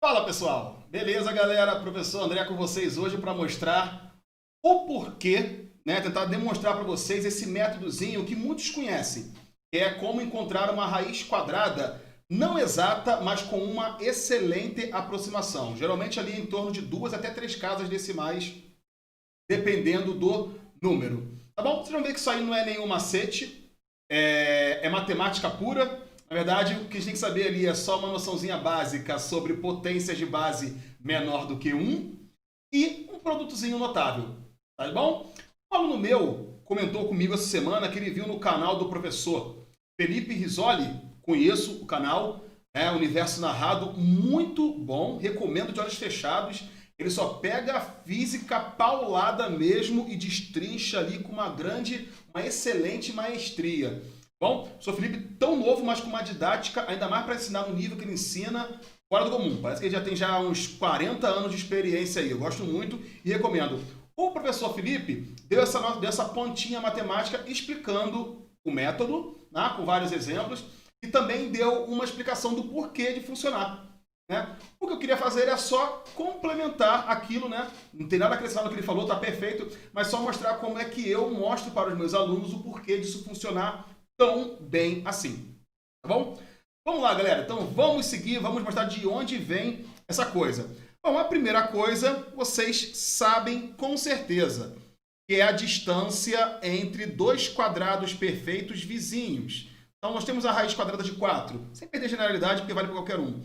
Fala pessoal, beleza galera? Professor André com vocês hoje para mostrar o porquê, né? Tentar demonstrar para vocês esse métodozinho que muitos conhecem, que é como encontrar uma raiz quadrada não exata, mas com uma excelente aproximação. Geralmente ali em torno de 2 até 3 casas decimais, dependendo do número. Tá bom? Vocês vão ver que isso aí não é nenhum macete, é matemática pura. Na verdade, o que a gente tem que saber ali é só uma noçãozinha básica sobre potências de base menor do que 1 e um produtozinho notável. Tá bom? Um aluno meu comentou comigo essa semana que ele viu no canal do professor Felipe Risoli, conheço o canal, Universo Narrado, muito bom, recomendo de olhos fechados. Ele só pega a física paulada mesmo e destrincha ali com uma excelente maestria. Bom, sou Felipe tão novo, mas com uma didática, ainda mais para ensinar no nível que ele ensina, fora do comum. Parece que ele já tem uns 40 anos de experiência aí. Eu gosto muito e recomendo. O professor Felipe deu essa pontinha matemática explicando o método, né, com vários exemplos, e também deu uma explicação do porquê de funcionar. Né? O que eu queria fazer é só complementar aquilo, né? Não tem nada a acrescentar no que ele falou, tá perfeito, mas só mostrar como é que eu mostro para os meus alunos o porquê disso funcionar tão bem assim, tá bom? Vamos lá, galera. Então vamos seguir, vamos mostrar de onde vem essa coisa. Bom, a primeira coisa, vocês sabem com certeza, que é a distância entre dois quadrados perfeitos vizinhos. Então nós temos a raiz quadrada de 4, sem perder generalidade, porque vale para qualquer um.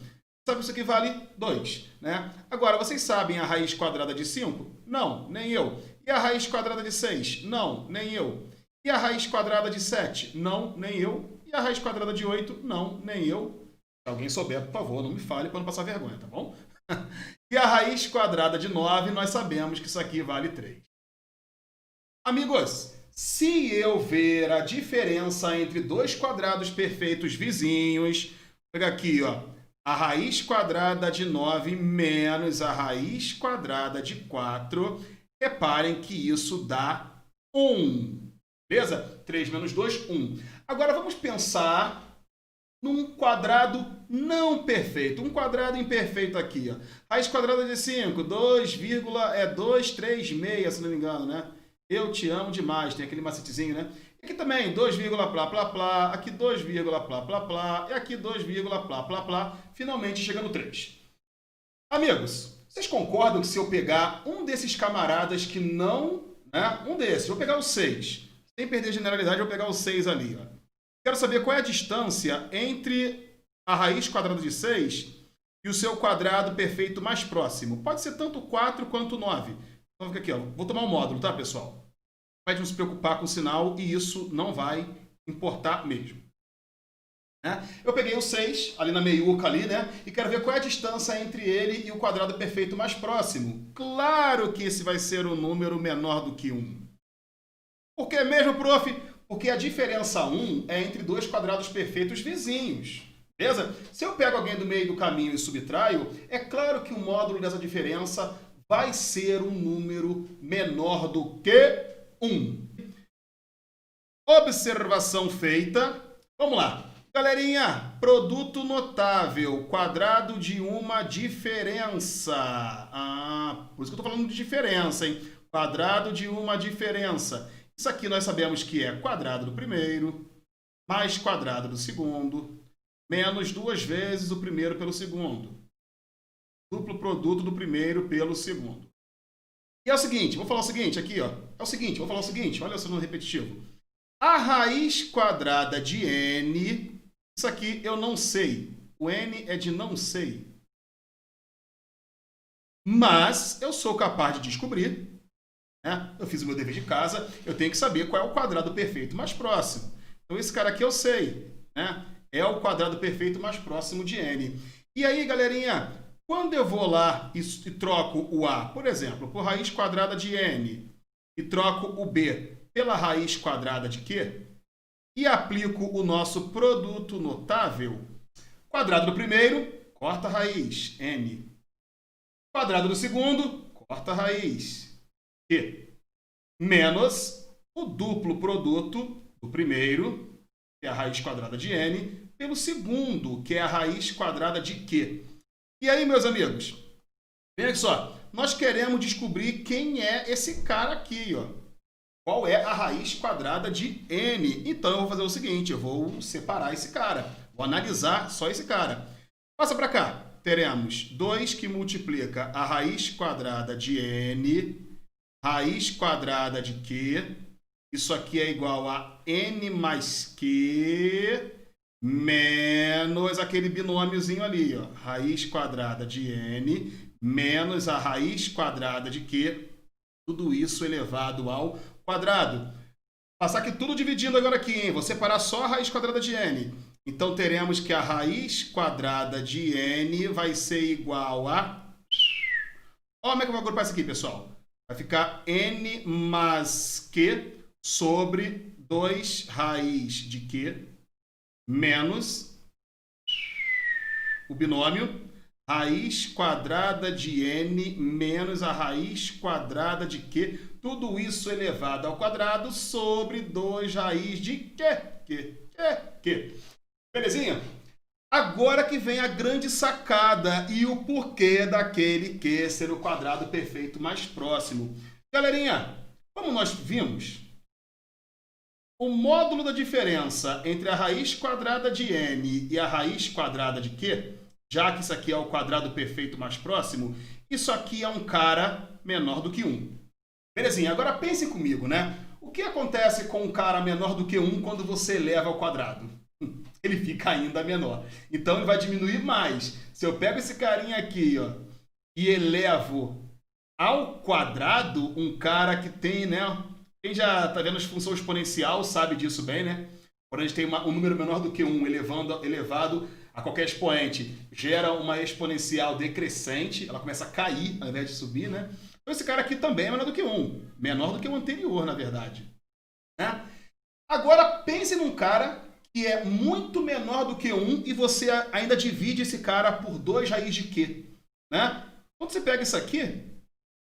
Sabe isso aqui vale 2, né? Agora, vocês sabem a raiz quadrada de 5? Não, nem eu. E a raiz quadrada de 6? Não, nem eu. E a raiz quadrada de 7? Não, nem eu. E a raiz quadrada de 8? Não, nem eu. Se alguém souber, por favor, não me fale para não passar vergonha, tá bom? E a raiz quadrada de 9, nós sabemos que isso aqui vale 3. Amigos, se eu ver a diferença entre dois quadrados perfeitos vizinhos, vou pegar aqui, ó, a raiz quadrada de 9 menos a raiz quadrada de 4, reparem que isso dá 1. Beleza? 3 menos 2, 1. Agora vamos pensar num quadrado não perfeito. Um quadrado imperfeito aqui. Ó. Raiz quadrada de 5, 2,236, se não me engano, né? Eu te amo demais. Tem aquele macetezinho, né? Aqui também, 2, plá, plá, plá. Aqui 2, plá, plá, plá. E aqui 2, plá, plá, plá. Finalmente chega no 3. Amigos, vocês concordam que se eu pegar um desses camaradas que não... Né? Um desses, vou pegar o 6. Sem perder generalidade, eu vou pegar o 6 ali. Ó. Quero saber qual é a distância entre a raiz quadrada de 6 e o seu quadrado perfeito mais próximo. Pode ser tanto 4 quanto 9. Então fica aqui, ó. Vou tomar um módulo, tá, pessoal? Não vai nos preocupar com o sinal e isso não vai importar mesmo. Né? Eu peguei o 6, ali na meiuca, ali, né? E quero ver qual é a distância entre ele e o quadrado perfeito mais próximo. Claro que esse vai ser um número menor do que 1. Por que mesmo, prof? Porque a diferença 1 é entre dois quadrados perfeitos vizinhos. Beleza? Se eu pego alguém do meio do caminho e subtraio, é claro que o módulo dessa diferença vai ser um número menor do que 1. Observação feita. Vamos lá. Galerinha, produto notável, quadrado de uma diferença. Por isso que eu estou falando de diferença, hein? Quadrado de uma diferença. Isso aqui nós sabemos que é quadrado do primeiro, mais quadrado do segundo, menos 2 vezes o primeiro pelo segundo. Duplo produto do primeiro pelo segundo. E é o seguinte, vou falar o seguinte aqui, ó. Vou falar o seguinte, olha só no repetitivo. A raiz quadrada de n, isso aqui eu não sei. O n é de não sei. Mas eu sou capaz de descobrir. Né? Eu fiz o meu dever de casa, eu tenho que saber qual é o quadrado perfeito mais próximo. Então esse cara aqui eu sei, né? É o quadrado perfeito mais próximo de n. E aí, galerinha, quando eu vou lá e troco o a, por exemplo, por raiz quadrada de n, e troco o b pela raiz quadrada de q, e aplico o nosso produto notável, quadrado do primeiro, corta a raiz, n. Quadrado do segundo, corta a raiz, q, menos o duplo produto do primeiro, que é a raiz quadrada de n, pelo segundo, que é a raiz quadrada de q. E aí, meus amigos, veja só, nós queremos descobrir quem é esse cara aqui, ó. Qual é a raiz quadrada de n? Então eu vou fazer o seguinte, eu vou separar esse cara, vou analisar só esse cara. Passa para cá, teremos 2 que multiplica a raiz quadrada de n, raiz quadrada de q, isso aqui é igual a n mais q, menos aquele binômiozinho ali, ó, raiz quadrada de n, menos a raiz quadrada de q, tudo isso elevado ao quadrado. Passar aqui tudo dividindo agora aqui, hein? Vou separar só a raiz quadrada de n. Então, teremos que a raiz quadrada de n vai ser igual a... Olha como é que eu vou agrupar isso aqui, pessoal. Vai ficar n mais q sobre 2 raiz de q menos o binômio raiz quadrada de n menos a raiz quadrada de q, tudo isso elevado ao quadrado sobre 2 raiz de q. Belezinha? Agora que vem a grande sacada e o porquê daquele q ser o quadrado perfeito mais próximo. Galerinha, como nós vimos, o módulo da diferença entre a raiz quadrada de n e a raiz quadrada de q, já que isso aqui é o quadrado perfeito mais próximo, isso aqui é um cara menor do que 1. Belezinha, agora pensem comigo, né? O que acontece com um cara menor do que 1 quando você eleva ao quadrado? Ele fica ainda menor. Então ele vai diminuir mais. Se eu pego esse carinha aqui, ó, e elevo ao quadrado, um cara que tem, né? Quem já está vendo a função exponencial sabe disso bem, né? Quando a gente tem um número menor do que 1 elevado a qualquer expoente, gera uma exponencial decrescente, ela começa a cair ao invés de subir, né? Então esse cara aqui também é menor do que 1, menor do que o anterior, na verdade. Né? Agora pense num cara que é muito menor do que 1 e você ainda divide esse cara por 2 raiz de q. Né? Quando você pega isso aqui,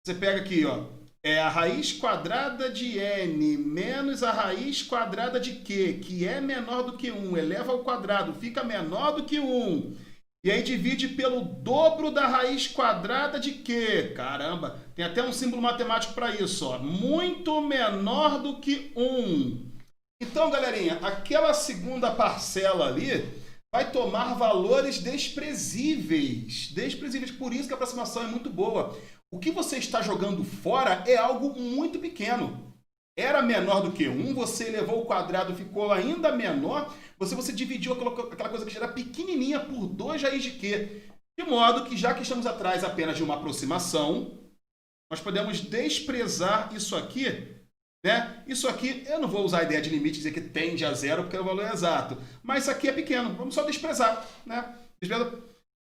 você pega aqui, ó, é a raiz quadrada de n menos a raiz quadrada de q, que é menor do que 1, eleva ao quadrado, fica menor do que 1. E aí divide pelo dobro da raiz quadrada de q. Caramba, tem até um símbolo matemático para isso, ó. Muito menor do que 1. Então, galerinha, aquela segunda parcela ali vai tomar valores desprezíveis. Desprezíveis, por isso que a aproximação é muito boa. O que você está jogando fora é algo muito pequeno. Era menor do que 1, você elevou o quadrado, ficou ainda menor, você dividiu aquela coisa que já era pequenininha por 2 raiz de q. De modo que, já que estamos atrás apenas de uma aproximação, nós podemos desprezar isso aqui, né? Isso aqui, eu não vou usar a ideia de limite, dizer que tende a zero, porque é o valor exato. Mas isso aqui é pequeno, vamos só desprezar, né? Desprezar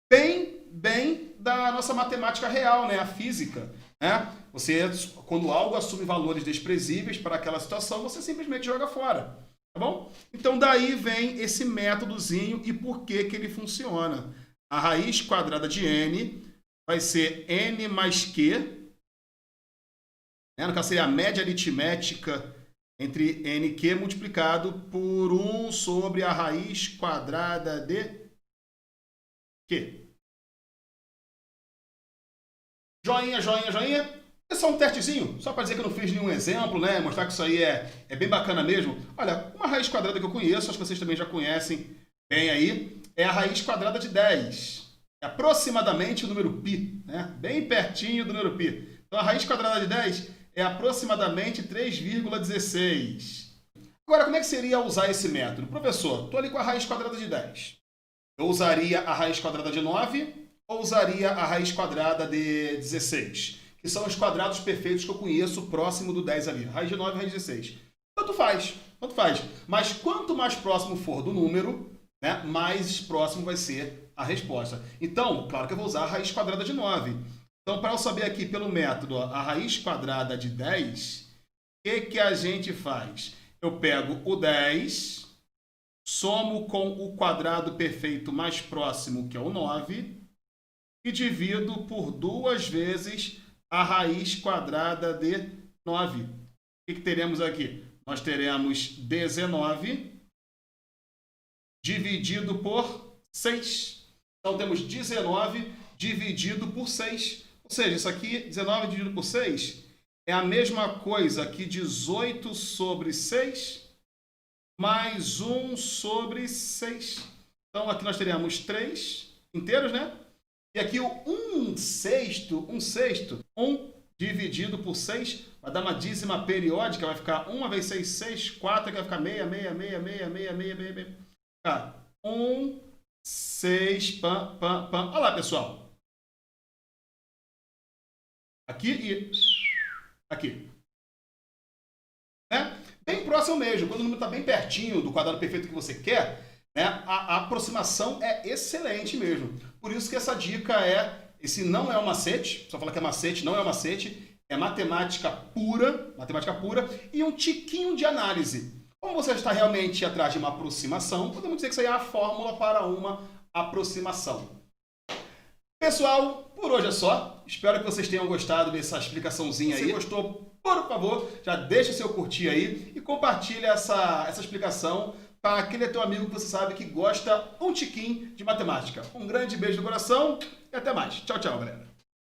bem da nossa matemática real, né? A física, né? Você, quando algo assume valores desprezíveis para aquela situação, você simplesmente joga fora, tá bom? Então daí vem esse métodozinho e por que que ele funciona. A raiz quadrada de n vai ser n mais q, né? No caso seria a média aritmética entre nq multiplicado por 1 sobre a raiz quadrada de q. Joinha, joinha, joinha. É só um testezinho, só para dizer que eu não fiz nenhum exemplo, né? Mostrar que isso aí é bem bacana mesmo. Olha, uma raiz quadrada que eu conheço, acho que vocês também já conhecem bem aí, é a raiz quadrada de 10. É aproximadamente o número π, né? Bem pertinho do número π. Então a raiz quadrada de 10 é aproximadamente 3,16. Agora, como é que seria usar esse método? Professor, estou ali com a raiz quadrada de 10. Eu usaria a raiz quadrada de 9 ou usaria a raiz quadrada de 16? Que são os quadrados perfeitos que eu conheço próximo do 10 ali. Raiz de 9 e raiz de 16. Tanto faz, tanto faz. Mas quanto mais próximo for do número, né, mais próximo vai ser a resposta. Então, claro que eu vou usar a raiz quadrada de 9. Então, para eu saber aqui pelo método, ó, a raiz quadrada de 10, o que a gente faz? Eu pego o 10, somo com o quadrado perfeito mais próximo, que é o 9, e divido por 2 vezes a raiz quadrada de 9. O que teremos aqui? Nós teremos 19 dividido por 6. Então temos 19 dividido por 6. Ou seja, isso aqui, 19 dividido por 6, é a mesma coisa que 18 sobre 6 mais 1 sobre 6. Então aqui nós teríamos 3 inteiros, né? E aqui o 1 sexto, 1 dividido por 6, vai dar uma dízima periódica, vai ficar 1 vezes 6, 6, 4, aqui vai ficar 6, 6, 6, 6, 6, 6, 6, 6. Tá. 1, 6, pam, pam, pam. Olha lá, pessoal. Aqui e aqui. Né? Bem próximo mesmo. Quando o número está bem pertinho do quadrado perfeito que você quer, né, a aproximação é excelente mesmo. Por isso que essa dica esse não é um macete, só falar que é macete, não é um macete, é matemática pura e um tiquinho de análise. Como você está realmente atrás de uma aproximação, podemos dizer que isso aí é a fórmula para uma aproximação. Pessoal, por hoje é só. Espero que vocês tenham gostado dessa explicaçãozinha aí. Se gostou, por favor, já deixa o seu curtir aí e compartilha essa explicação para aquele teu amigo que você sabe que gosta um tiquinho de matemática. Um grande beijo no coração e até mais. Tchau, tchau, galera.